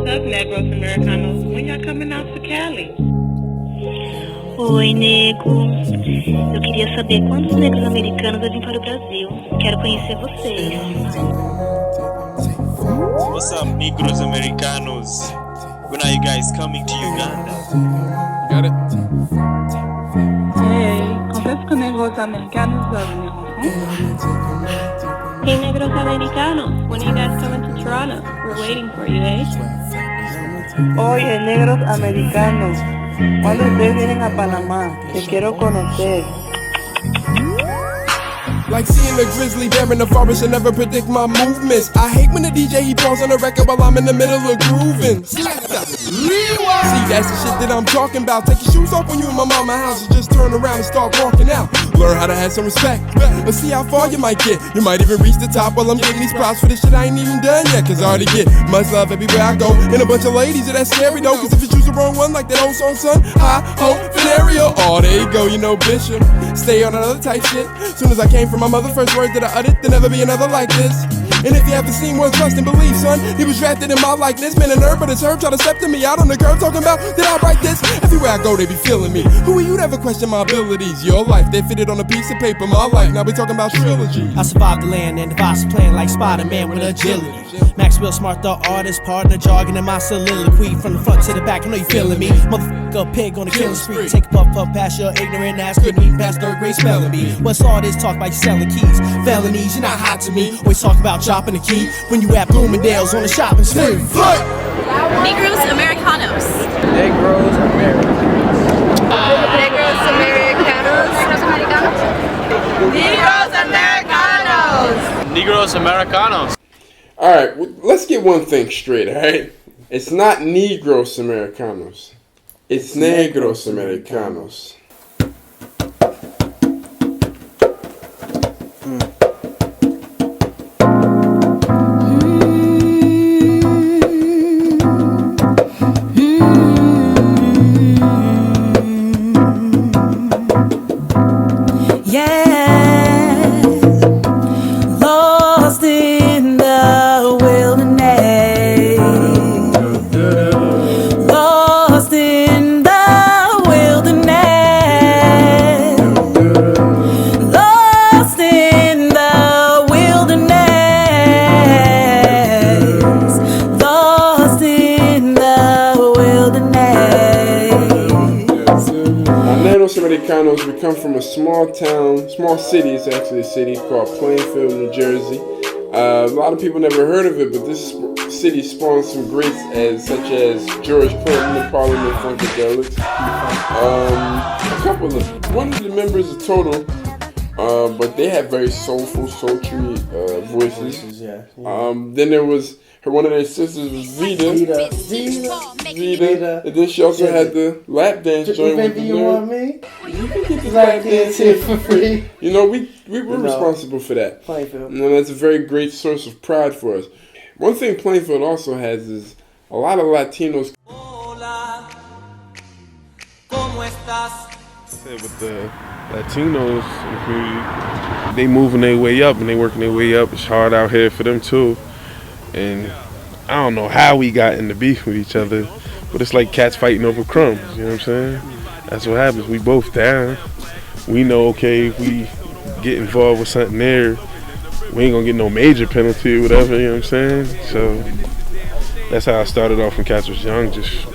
What's up, Negros Americanos? When y'all coming out to Cali? Oi, nego. Eu queria saber quantos negros americanos vão vir para o Brasil. Quero conhecer vocês. What's up, Negros Americanos? When are you guys coming to Uganda? Got it? Hey, quand est-ce que Negros Americanos va venir en France? Hey, negros americanos. When are you guys coming to Toronto? We're waiting for you, eh? Oye, Negros Americanos, ¿cuándo ustedes vienen a Panamá? Te quiero conocer. Like seeing a grizzly bear in the forest and never predict my movements. I hate when the DJ he pulls on the record while I'm in the middle of grooving. See, that's the shit that I'm talking about. Take your shoes off when you in my mama's house and just turn around and start walking out. Learn how to have some respect, but see how far you might get. You might even reach the top while I'm getting these props for this shit I ain't even done yet. Cause I already get much love everywhere I go. And a bunch of ladies, and that's scary though. Cause if you choose the wrong one like that old song, son, hi, ho, venereal. Oh, there you go, you know Bishop. Stay on another type shit. Soon as I came from my mother, first words that I uttered, there'll never be another like this. And if you haven't seen one, trust and believe, son, he was drafted in my likeness. Man, a nerd, but it's herb, try to step to me out on the curb, talking about, did I write this? Everywhere I go, they be feeling me. Who are you to ever question my abilities? Your life, they fitted on a piece of paper, my life. Now we talking about trilogy. I survived the land and devised a plan like Spider-Man with agility. Maxwell Smart, the artist, partner, jogging in my soliloquy. From the front to the back, I know you feeling me. Motherfucker, pig on the killing spree. Take a puff past your ignorant ass, couldn't even pass third grade spelling bee. What's all this talk about you selling keys? Felonies, you're not hot to me. Always talk about chopping the key when you at Bloomingdale's on the shopping spree. Negros Americanos. Negros Americanos. Negros Americanos. Negros Americanos. Negros Americanos. Alright, let's get one thing straight, alright? It's not Negros Americanos. It's Negros Americanos. Americanos, we come from a small town, small city, it's actually a city called Plainfield, New Jersey. A lot of people never heard of it, but this city spawned some greats such as George Clinton, the Parliament Funkadelics. A couple of them. One of the members is Total, but they have very soulful, sultry voices. Then there was one of their sisters was Vita, and then she also had the lap dance joint with you want me? You can get the lap dance here for free. You know, we're responsible for that. Plainfield. You know, that's a very great source of pride for us. One thing Plainfield also has is a lot of Latinos. Hola, ¿cómo estás? With the Latinos, they moving their way up and they working their way up. It's hard out here for them too. And I don't know how we got into beef with each other, but it's like cats fighting over crumbs, you know what I'm saying? That's what happens. We both down. We know, okay, if we get involved with something there, we ain't gonna get no major penalty or whatever, you know what I'm saying? So that's how I started off when cats was young, just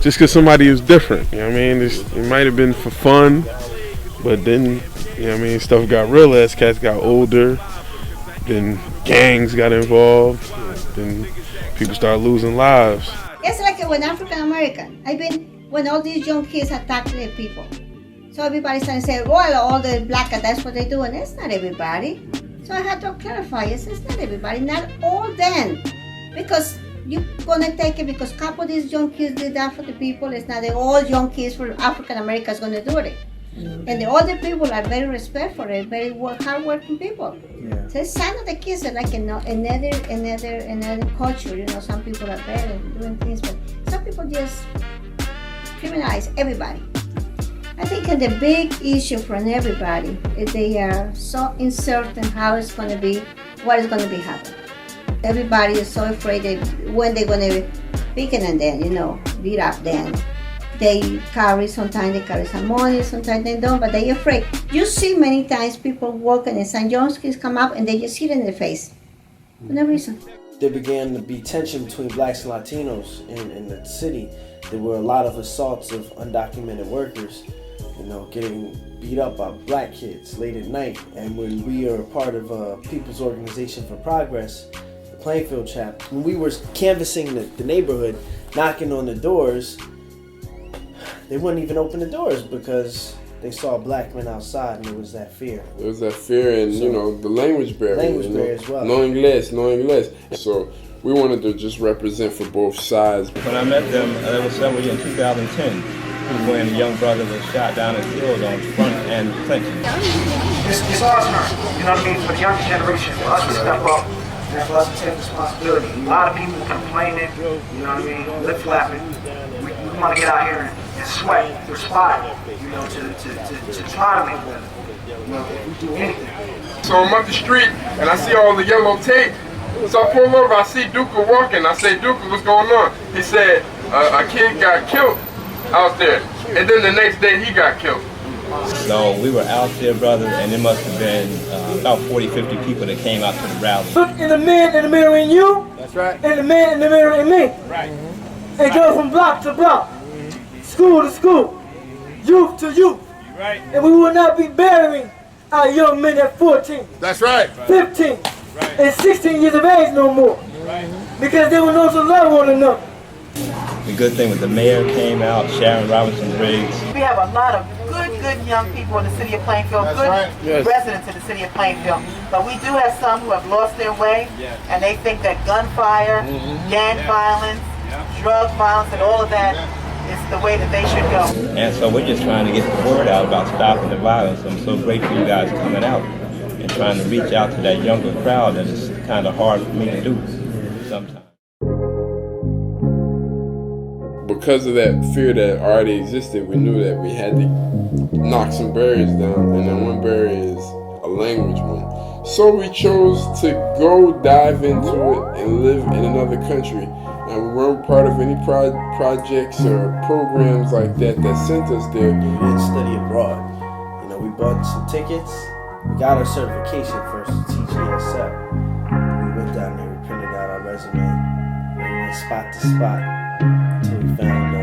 because somebody was different, you know what I mean? It might have been for fun, but then, you know what I mean, stuff got real as cats got older. Then gangs got involved, then people started losing lives. It's like when African American, when all these young kids attack the people. So everybody's trying to say, well, all the black, that's what they do, and it's not everybody. So I had to clarify, it's not everybody, not all then. Because you're gonna take it because a couple of these young kids did that for the people, it's not the all young kids for African Americans gonna do it. And the older people are very respectful, very hard-working people. Yeah. So some of the kids are like another culture. You know, some people are better doing things, but some people just criminalize everybody. I think the big issue for everybody is they are so uncertain how it's going to be, what is going to be happening. Everybody is so afraid that when they're going to be picking and then, beat up then. Sometimes they carry some money, sometimes they don't, but they're afraid. You see many times people walking in St. John's kids come up and they just hit in their face for no reason. There began to be tension between blacks and Latinos in the city. There were a lot of assaults of undocumented workers, getting beat up by black kids late at night. And when we are a part of People's Organization for Progress, the Plainfield chapter, when we were canvassing the neighborhood, knocking on the doors, they wouldn't even open the doors because they saw black men outside, and there was that fear. There was that fear, and the language barrier. Language barrier as well. No English. So we wanted to just represent for both sides. When I met them, that was several years in 2010, when a young brother was shot down and killed on Front and Clinton. It's our turn, you know what I mean, for the younger generation, for us to step up and for us to take responsibility. A lot of people complaining, you know what I mean, lip flapping. We want to get out here and sweat, perspire, to try to make better. If we do anything. So I'm up the street and I see all the yellow tape. So I pull over, I see Duka walking. I say, Duka, what's going on? He said, a kid got killed out there. And then the next day he got killed. So we were out there, brother, and there must have been about 40, 50 people that came out to the rally. Look in the man in the mirror in you. That's right. And the man in the mirror in me. Right. And go from block to block, school to school, youth to youth. Right. And we will not be burying our young men at 14, that's right, 15, and 16 years of age no more. Right. Because they will know to love one another. The good thing was the mayor came out, Sharon Robinson Briggs. We have a lot of good young people in the city of Plainfield, residents in the city of Plainfield. But we do have some who have lost their way, and they think that gunfire, gang violence, drug violence, and all of that is the way that they should go. And so we're just trying to get the word out about stopping the violence. I'm so grateful you guys coming out and trying to reach out to that younger crowd that is kind of hard for me to do sometimes. Because of that fear that already existed, we knew that we had to knock some barriers down, and then one barrier is a language one. So we chose to go dive into it and live in another country. And we weren't part of any projects or programs like that sent us there. We didn't study abroad. We bought some tickets. We got our certification first to teach ESL. We went down there, we printed out our resume. We went spot to spot until we found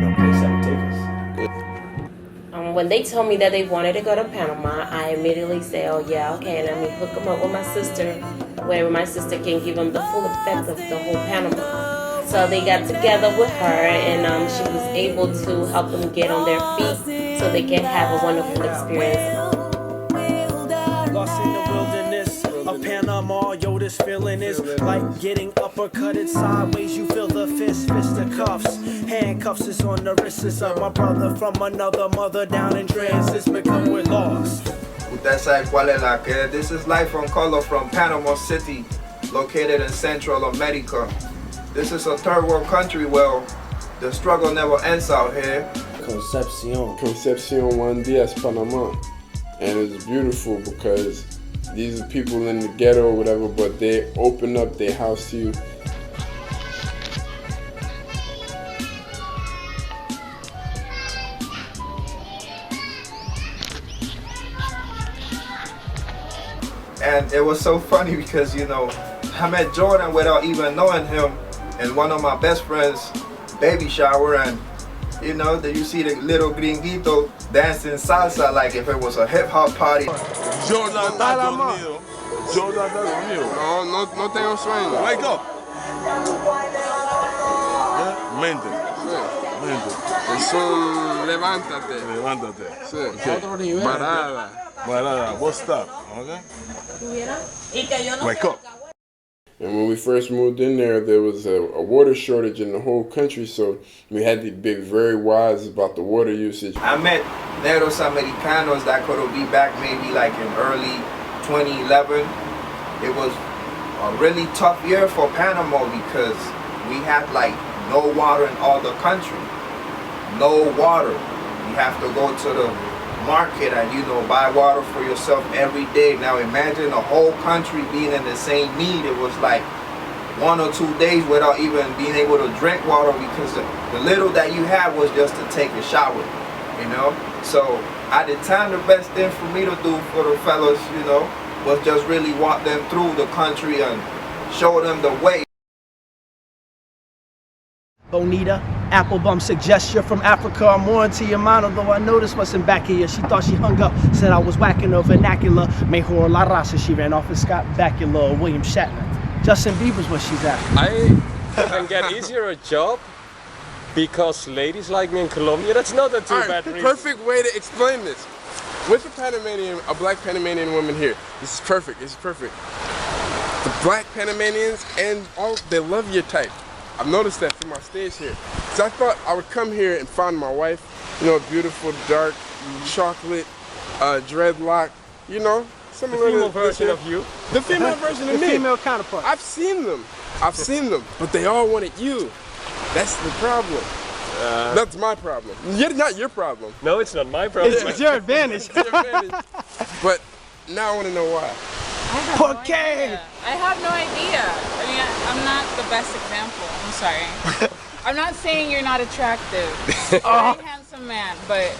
a place that would take us. When they told me that they wanted to go to Panama, I immediately said, oh yeah, okay, let me hook them up with my sister, where my sister can give them the full effect of the whole Panama. So they got together with her, and she was able to help them get on their feet so they can have a wonderful experience. Lost in the wilderness of Panama, yo, this feeling is like getting uppercutted sideways. You feel the fisticuffs, handcuffs is on the wrists of my brother from another mother down in transit, because we're lost. Usted sabe cuál es la que. This is Life on Color from Panama City, located in Central America. This is a third world country where the struggle never ends out here. Concepción Juan Díaz, Panama. And it's beautiful because these are people in the ghetto or whatever, but they open up their house to you. And it was so funny because, I met Jordan without even knowing him in one of my best friends' baby shower, and you see the little gringuito dancing salsa like if it was a hip hop party. Jordan está dormido. Jordan está dormido. No tengo sueño. Wake up. Mente. Es un levántate. Sí. Okay. Parada. What's up? Okay. Wake up. And when we first moved in there was a water shortage in the whole country, so we had to be very wise about the water usage. I met Negros Americanos that could be back maybe like in early 2011. It was a really tough year for Panama because we had like no water in all the country. No water. You have to go to the market and buy water for yourself every day. Now imagine the whole country being in the same need. It was like 1 or 2 days without even being able to drink water because the little that you had was just to take a shower, you know. So at the time, the best thing for me to do for the fellas, you know, was just really walk them through the country and show them the way. Bonita, apple bum suggestion from Africa. I'm more into your mind, although I noticed wasn't back here. She thought she hung up, said I was whacking her vernacular. Mejor la raza, she ran off with Scott Bakula or William Shatner. Justin Bieber's what she's after. I can get easier a job because ladies like me in Colombia. That's not a too bad reason. Perfect way to explain this. With a black Panamanian woman here, this is perfect. This is perfect. The black Panamanians and all, they love your type. I've noticed that from my stage here. So I thought I would come here and find my wife, you know, beautiful, dark, chocolate, dreadlock, you know, similar the female to version of you. The female version of me. The female counterpart. I've seen them, but they all wanted you. That's the problem. That's my problem. Not your problem. No, it's not my problem. It's your advantage. It's your advantage. But now I want to know why. I have no idea. I mean, I'm not the best example. I'm sorry. I'm not saying you're not attractive. You're a very handsome man, but...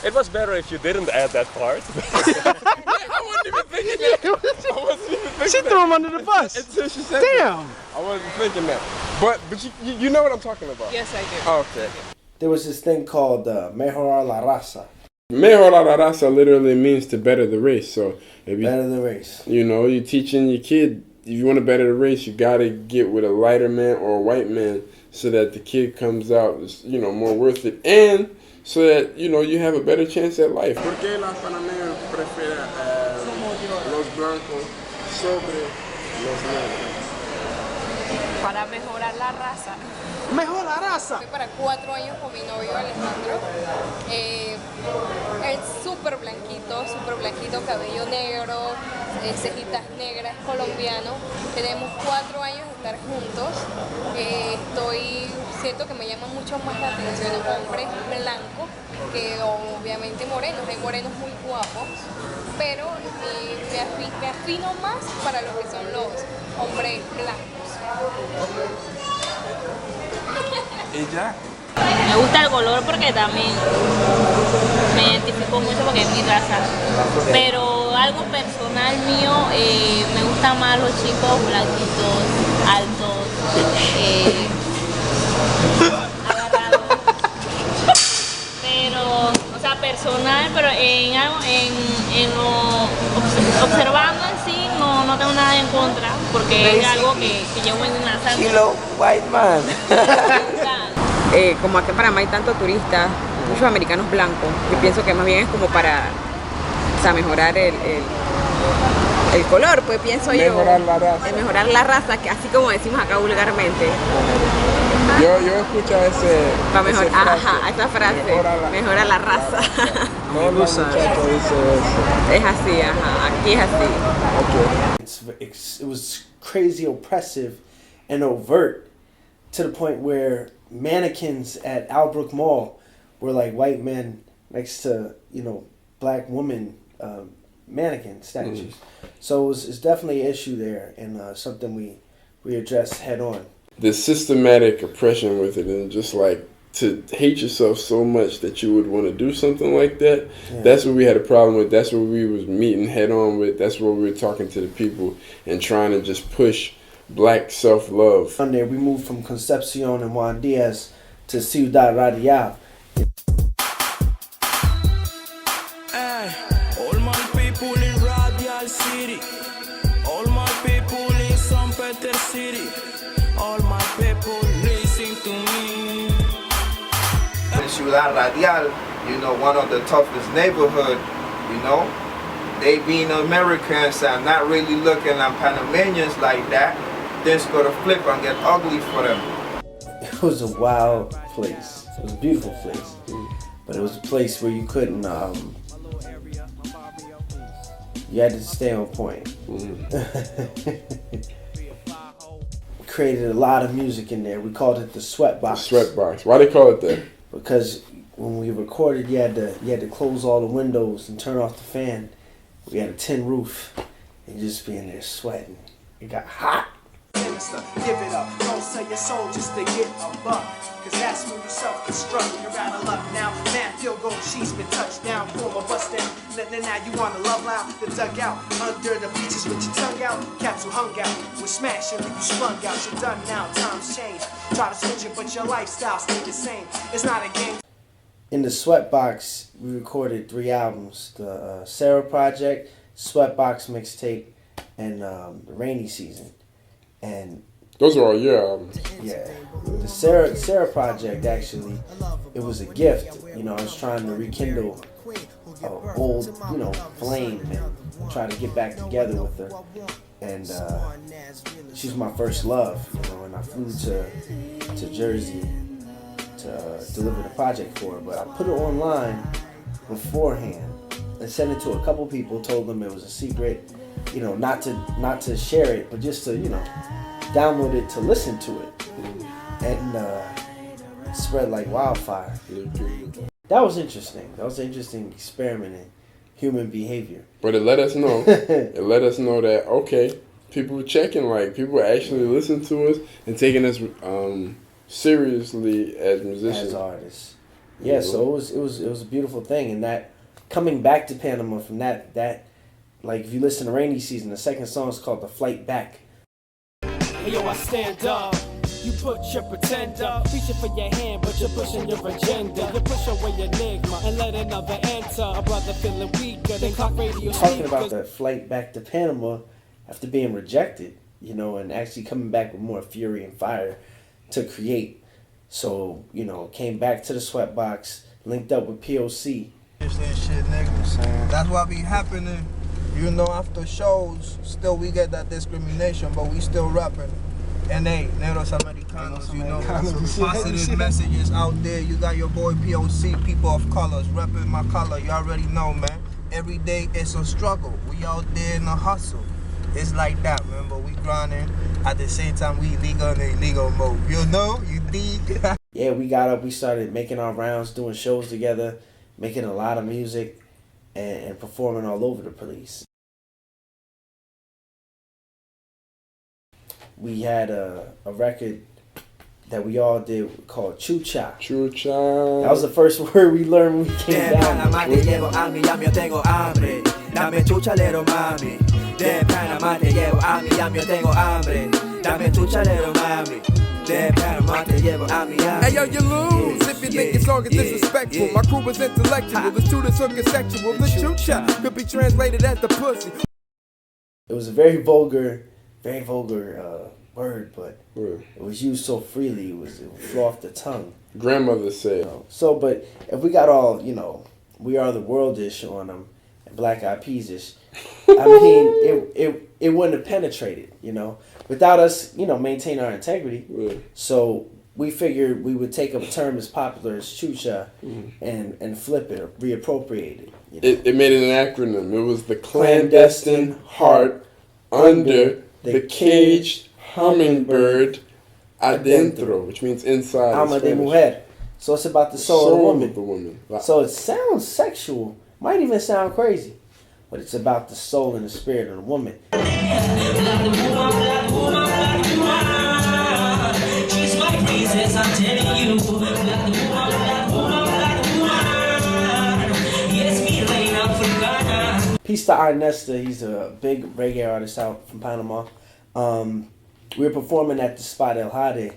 It was better if you didn't add that part. I wasn't even thinking that. She threw him under the bus. Until she said Damn. That. I wasn't thinking that. But you know what I'm talking about. Yes, I do. Oh, okay. There was this thing called Mejorar la Raza. Mejorar la Raza literally means to better the race. So if you, better the race. You know, you're teaching your kid, if you want to better the race, you got to get with a lighter man or a white man so that the kid comes out, you know, more worth it. And so that, you know, you have a better chance at life. ¿Por qué la panameña prefiere los blancos sobre los negros? Para mejorar la raza. Mejor la raza. Fui para 4 años con mi novio Alejandro. Él súper blanquito, cabello negro, cejitas negras, colombiano. Tenemos 4 años de estar juntos. Siento que me llama mucho más la atención hombres blancos que obviamente morenos. Hay morenos muy guapos, pero me afino más para lo que son los hombres blancos. ¿Y ya? Me gusta el color porque también me identifico mucho porque es mi raza. Pero algo personal mío, me gustan más los chicos blanquitos, altos, agarrados. Pero, o sea, personal, pero observando en sí no tengo nada en contra porque es algo que llevo en la sangre. Hello, white man. Como aquí en Panamá hay tantos turistas, muchos americanos blancos, yo pienso que más bien es como para, o sea, mejorar el color, pues pienso mejorar la raza. Mejorar la raza, que así como decimos acá vulgarmente. Yo escucho para mejorar, esa frase, mejora la raza. No, muchachos dice eso. Es así, aquí es así. Okay. It was crazy oppressive and overt to the point where mannequins at Albrook Mall were like white men next to, you know, black women mannequin statues. So it's definitely an issue there, and something we address head on. The systematic oppression with it, and just like to hate yourself so much that you would want to do something like that. Yeah. That's what we had a problem with. That's what we was meeting head on with. That's what we were talking to the people and trying to just push black self-love. On there, we moved from Concepcion and Juan Diaz to Ciudad Radial. All my people in Radial City, all my people in San Peter City, all my people listen to me. In Ciudad Radial, you know, one of the toughest neighborhood, you know, they being Americans and not really looking at Panamanians like that, things gonna flip and get ugly for them. It was a wild place. It was a beautiful place, but it was a place where you couldn't. You had to stay on point. We created a lot of music in there. We called it the sweat box. The sweat box. Why they call it that? Because when we recorded, you had to close all the windows and turn off the fan. We had a tin roof, and you just be in there sweating. It got hot. gangster. Give it up, don't sell your soul just to get a buck. Cause that's when you self-destruct, you're out of luck now. Man, field goal, she's been touched down. Former bust down, now you wanna love loud. The dugout, under the beaches with your tongue out. Capsule hung out, we're smashing, leave you sprung out. You're done now, times change. Try to switch it, but your lifestyle stay the same. It's not a game. In the Sweatbox, we recorded 3 albums. The Sarah Project, Sweatbox Mixtape, and the Rainy Season. And those are all your albums. Yeah. The Sarah Project, actually, it was a gift. You know, I was trying to rekindle an old, you know, flame and try to get back together with her. And she's my first love, you know, and I flew to Jersey to deliver the project for her. But I put it online beforehand and sent it to a couple people, told them it was a secret, you know, not to share it, but just to, you know, download it to listen to it. And it spread like wildfire. That was interesting. That was an interesting experiment in human behavior. But it let us know. It let us know that, okay, people were checking, like, people were actually listening to us and taking us seriously as musicians. As artists. Yeah, so it was a beautiful thing. And that, coming back to Panama from that like, if you listen to Rainy Season, the second song is called The Flight Back. Hey yo, I stand up. You put your pretender, reaching for your hand, but you're pushing your agenda. You push away your enigma and let another enter. A brother feeling weaker than clock radio. Talking about that flight back to Panama after being rejected, you know, and actually coming back with more fury and fire to create. So, you know, came back to the Sweatbox, linked up with POC. That's what be happening. You know, after shows, still we get that discrimination, but we still rapping. NA, Negros Americanos, you know, positive messages out there. You got your boy POC, people of colors, repping my color. You already know, man. Every day it's a struggle. We out there in a hustle. It's like that, man, but we grinding. At the same time, we legal in illegal mode. You know, you dig? Yeah, we got up, we started making our rounds, doing shows together, making a lot of music, and performing all over the place. We had a record that we all did called Chucha. Chucha. That was the first word we learned when we came down. Hey yo, you lose if you think it's song is disrespectful. My crew was intellectual, the students hook is sexual. The chucha could be translated as the pussy. It was a very vulgar word, but it was used so freely, it would flow off the tongue. Grandmother said. You know, so, but if we got all, you know, We Are the World-ish on them, and Black Eyed Peas-ish, I mean, it wouldn't have penetrated, you know, without us, you know, maintaining our integrity. Yeah. So we figured we would take a term as popular as chucha and flip it, or reappropriate it. You know? It made it an acronym. It was the clandestine heart under the caged hummingbird adentro, which means inside. Alma de mujer. So it's about the soul of the woman. So it sounds sexual, might even sound crazy, but it's about the soul and the spirit of the woman. Peace to Arnesta. He's a big reggae artist out from Panama. We were performing at the spot El Jade,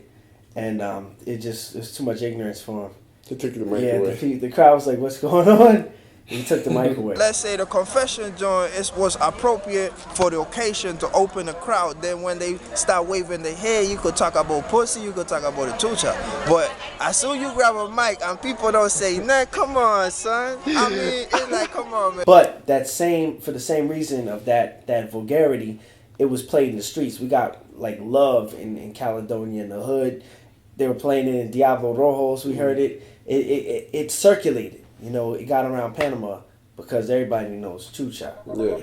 and it was too much ignorance for him. He took the mic away. The crowd was like, "What's going on?" He took the mic away. Let's say the confession joint was appropriate for the occasion to open the crowd. Then when they start waving their hair, you could talk about pussy, you could talk about the tucha. But as soon you grab a mic and people don't say, "Nah, come on, son." I mean, it's like, come on, man. But for the same reason of that vulgarity, it was played in the streets. We got like love in Caledonia in the hood. They were playing it in Diablo Rojos. We heard it. It circulated. You know, it got around Panama because everybody knows chucha. Yeah.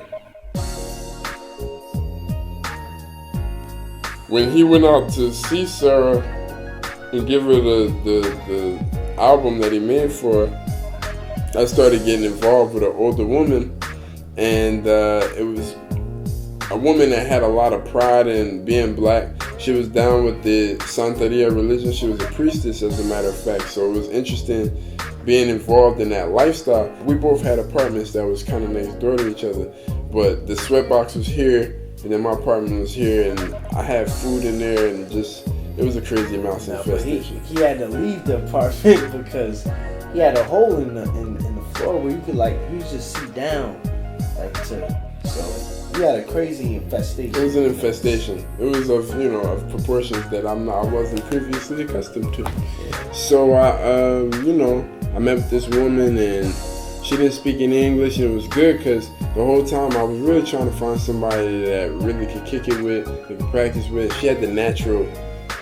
When he went out to see Sarah and give her the album that he made for her, I started getting involved with an older woman, and it was a woman that had a lot of pride in being black. She was down with the Santeria religion. She was a priestess, as a matter of fact. So it was interesting being involved in that lifestyle. We both had apartments that was kind of next door to each other, but the sweatbox was here, and then my apartment was here, and I had food in there, and just, it was a crazy mouse infestation. He had to leave the apartment because he had a hole in the floor where you could just see down, so he had a crazy infestation. It was an infestation. It was of proportions that I wasn't previously accustomed to. So I met with this woman, and she didn't speak any English, and it was good because the whole time I was really trying to find somebody that really could kick it with, that could practice with. She had the natural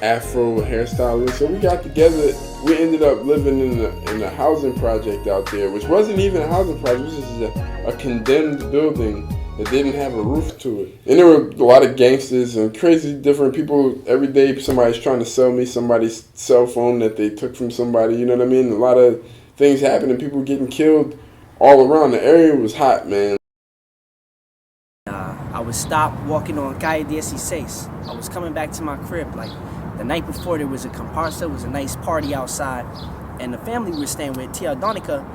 Afro hairstyle look, so we got together. We ended up living in a housing project out there, which wasn't even a housing project. It was just a condemned building that didn't have a roof to it. And there were a lot of gangsters and crazy different people. Every day somebody's trying to sell me somebody's cell phone that they took from somebody, you know what I mean? A lot of things happening, people getting killed all around. The area was hot, man. I was stopped walking on Calle 16. I was coming back to my crib. The night before, there was a comparsa. It was a nice party outside. And the family we were staying with, Tia Donica,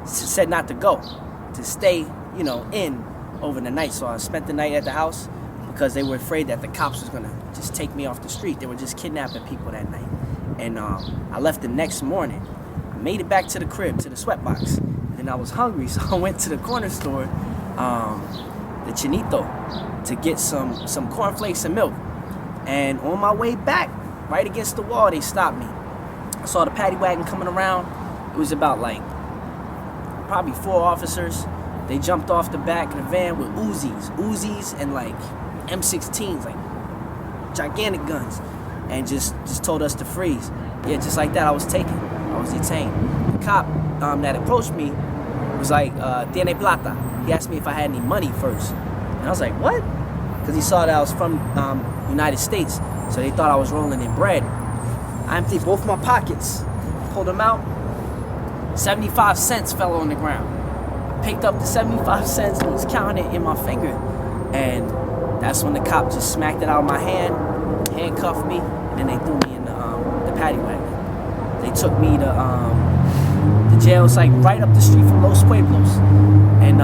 said not to go, to stay, in over the night. So I spent the night at the house because they were afraid that the cops was gonna just take me off the street. They were just kidnapping people that night. And I left the next morning. I made it back to the crib, to the sweatbox. And I was hungry, so I went to the corner store, the Chinito, to get some cornflakes and milk. And on my way back, right against the wall, they stopped me. I saw the paddy wagon coming around. It was about probably 4 officers. They jumped off the back of the van with Uzis and M16s, gigantic guns, and just told us to freeze. Yeah, just like that, I was detained. The cop that approached me was like, "Tiene plata?" He asked me if I had any money first, and I was like, "What?" Because he saw that I was from United States, so they thought I was rolling in bread. I emptied both my pockets, pulled them out. 75 cents fell on the ground. I picked up the 75 cents and was counting it in my finger, and that's when the cop just smacked it out of my hand, handcuffed me, and then they threw me in the paddy wagon. They took me to the jail. It's right up the street from Los Pueblos, and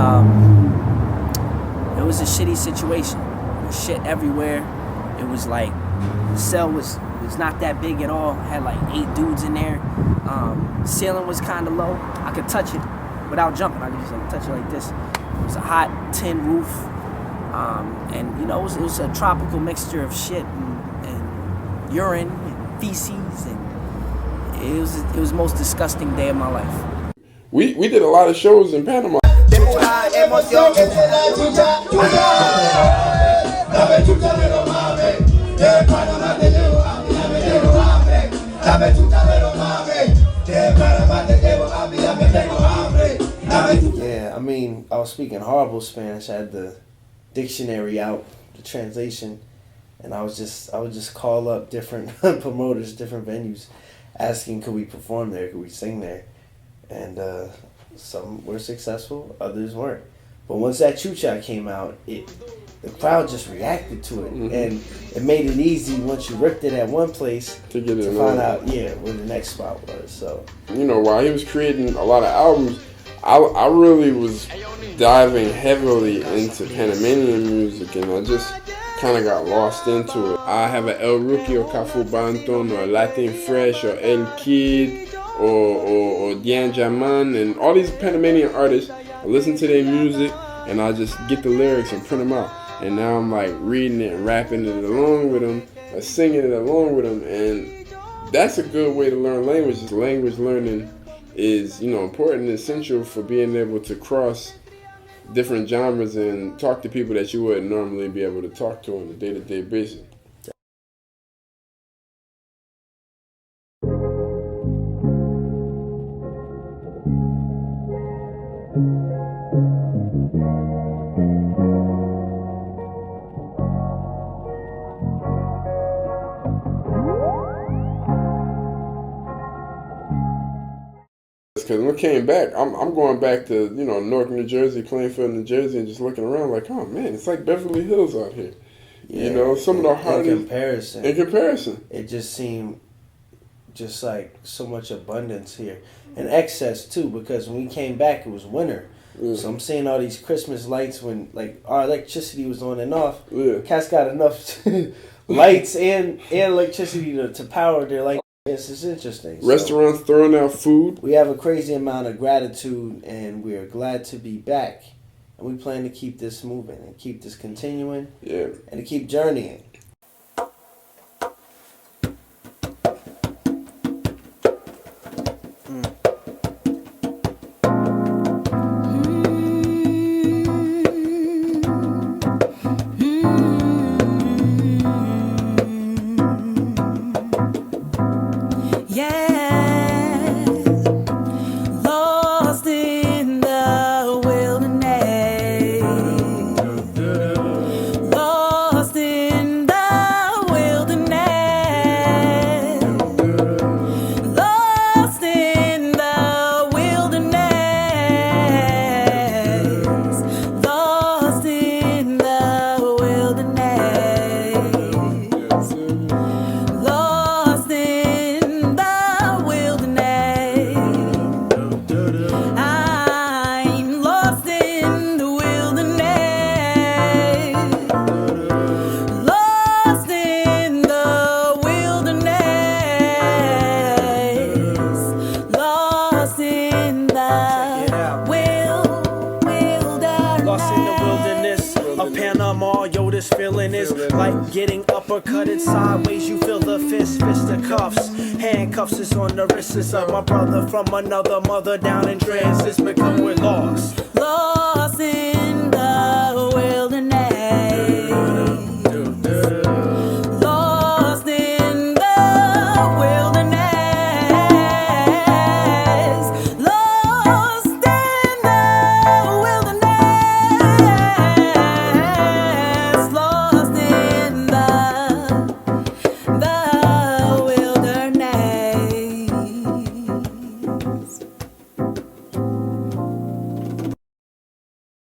it was a shitty situation. There was shit everywhere. It was the cell was not that big at all. It had 8 dudes in there. Ceiling was kind of low. I could touch it without jumping. I could just touch it like this. It was a hot tin roof, and it was a tropical mixture of shit and urine and feces, and it was the most disgusting day of my life. We did a lot of shows in Panama. Yeah, I was speaking horrible Spanish. I had the dictionary out, the translation, and I would just call up different promoters, different venues, asking could we perform there, could we sing there, and some were successful, others weren't. But once that Chucha came out, the crowd just reacted to it, and it made it easy once you ripped it at one place to find out, where the next spot was. So while he was creating a lot of albums, I really was diving heavily into Panamanian music, and I just kind of got lost into it. I have an El Rookie or Cafu Banton or Latin Fresh or El Kid or Dian Jaman and all these Panamanian artists. I listen to their music and I just get the lyrics and print them out. And now I'm reading it and rapping it along with them, singing it along with them, and that's a good way to learn languages. Language learning is important and essential for being able to cross different genres and talk to people that you wouldn't normally be able to talk to on a day-to-day basis. Because when I came back, I'm going back to, you know, Newark, New Jersey, Plainfield, New Jersey, and just looking around like, oh man, it's like Beverly Hills out here. Yeah, you know, some of the hardest in comparison, it just seemed just like so much abundance here and excess too. Because when we came back, it was winter. Yeah. So I'm seeing all these Christmas lights when like our electricity was on and off. Yeah. Cats got enough lights and electricity to power their lights. It's interesting. Restaurants throwing out food. We have a crazy amount of gratitude, and we are glad to be back. And we plan to keep this moving and keep this continuing. Yeah. And to keep journeying. Like getting uppercutted sideways, you feel the fisticuffs. Handcuffs is on the wrists of my brother from another mother down in transit, because we're lost. Lost in